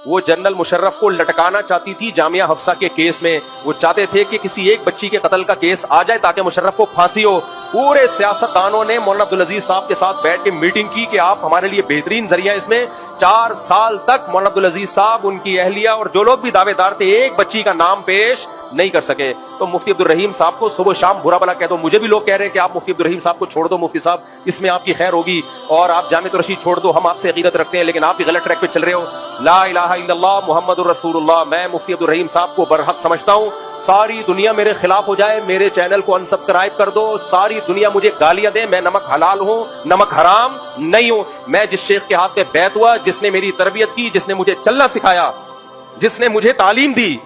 وہ جنرل مشرف کو لٹکانا چاہتی تھی جامعہ حفصہ کے کیس میں. وہ چاہتے تھے کہ کسی ایک بچی کے قتل کا کیس آ جائے تاکہ مشرف کو پھانسی ہو. پورے سیاستدانوں نے مولانا عبدالعزیز صاحب کے ساتھ بیٹھ کے میٹنگ کی کہ آپ ہمارے لیے بہترین ذریعہ. اس میں 4 سال تک مولانا عبدالعزیز صاحب, ان کی اہلیہ اور جو لوگ بھی دعوے دار تھے, ایک بچی کا نام پیش نہیں کر سکے. تو مفتی عبدالرحیم صاحب کو صبح شام برا بلا کہہ دو. مجھے بھی لوگ کہہ رہے ہیں کہ آپ مفتی عبدالرحیم صاحب کو چھوڑ دو, مفتی صاحب اس میں آپ کی خیر ہوگی, اور آپ جامعۃ الرشید چھوڑ دو, ہم آپ سے عقیدت رکھتے ہیں, لیکن آپ بھی غلط ٹریک پہ چل رہے ہو. لا الہ الا اللہ محمد الرسول اللہ. میں مفتی عبدالرحیم صاحب کو برحق سمجھتا ہوں. ساری دنیا میرے خلاف ہو جائے, میرے چینل کو انسبسکرائب کر دو, ساری دنیا مجھے گالیاں دے, میں نمک حلال ہوں, نمک حرام نہیں ہوں. میں جس شیخ کے ہاتھ پہ بیعت ہوا, جس نے میری تربیت کی, جس نے مجھے چلنا سکھایا, جس نے مجھے تعلیم دی,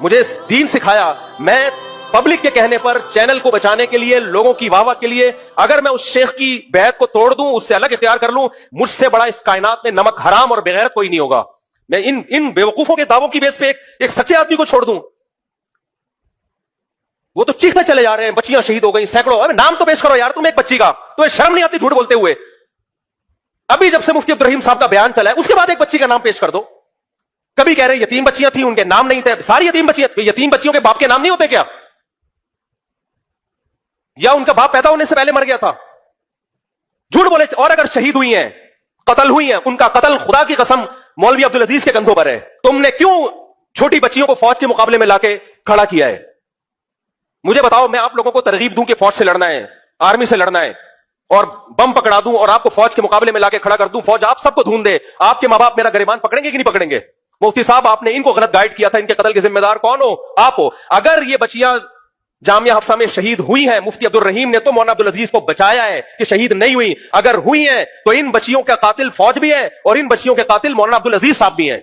مجھے دین سکھایا, میں پبلک کے کہنے پر چینل کو بچانے کے لیے, لوگوں کی واہ واہ کے لیے, اگر میں اس شیخ کی بیعت کو توڑ دوں, اس سے الگ اختیار کر لوں, مجھ سے بڑا اس کائنات میں نمک حرام اور بغیرت کوئی نہیں ہوگا. میں ان بیوقوفوں کے دعووں کی بیس پہ ایک سچے آدمی کو چھوڑ دوں. وہ تو چیختے چلے جا رہے ہیں بچیاں شہید ہو گئی سینکڑوں. نام تو پیش کرو یار تم ایک بچی کا, تمہیں شرم نہیں آتی جھوٹ بولتے ہوئے؟ ابھی جب سے مفتی عبدالرحیم صاحب کا بیان چلا ہے اس کے بعد ایک بچی کا نام پیش کر دو. کبھی کہہ رہے ہیں یتیم بچیاں تھیں, ان کے نام نہیں تھے. ساری یتیم بچیوں کے باپ کے نام نہیں ہوتے کیا؟ یا ان کا باپ پیدا ہونے سے پہلے مر گیا تھا؟ جھوٹ بولے. اور اگر شہید ہوئی ہیں, قتل ہوئی ہیں, ان کا قتل خدا کی قسم مولوی عبدالعزیز کے کندھوں پر ہے. تم نے کیوں چھوٹی بچیوں کو فوج کے مقابلے میں لا کے کھڑا کیا ہے؟ مجھے بتاؤ, میں آپ لوگوں کو ترغیب دوں کہ فوج سے لڑنا ہے, آرمی سے لڑنا ہے, اور بم پکڑا دوں اور آپ کو فوج کے مقابلے میں لا کے کھڑا کر دوں, فوج آپ سب کو دھون دے, آپ کے ماں باپ میرا گریبان پکڑیں گے کہ نہیں پکڑیں گے؟ مفتی صاحب آپ نے ان کو غلط گائیڈ کیا تھا, ان کے قتل کے ذمہ دار کون ہو؟ آپ ہو. اگر یہ بچیاں جامعہ حفصہ میں شہید ہوئی ہیں, مفتی عبدالرحیم نے تو مولانا عبدالعزیز کو بچایا ہے کہ شہید نہیں ہوئی. اگر ہوئی ہیں تو ان بچیوں کا قاتل فوج بھی ہے, اور ان بچیوں کے قاتل مولانا عبدالعزیز صاحب بھی ہیں.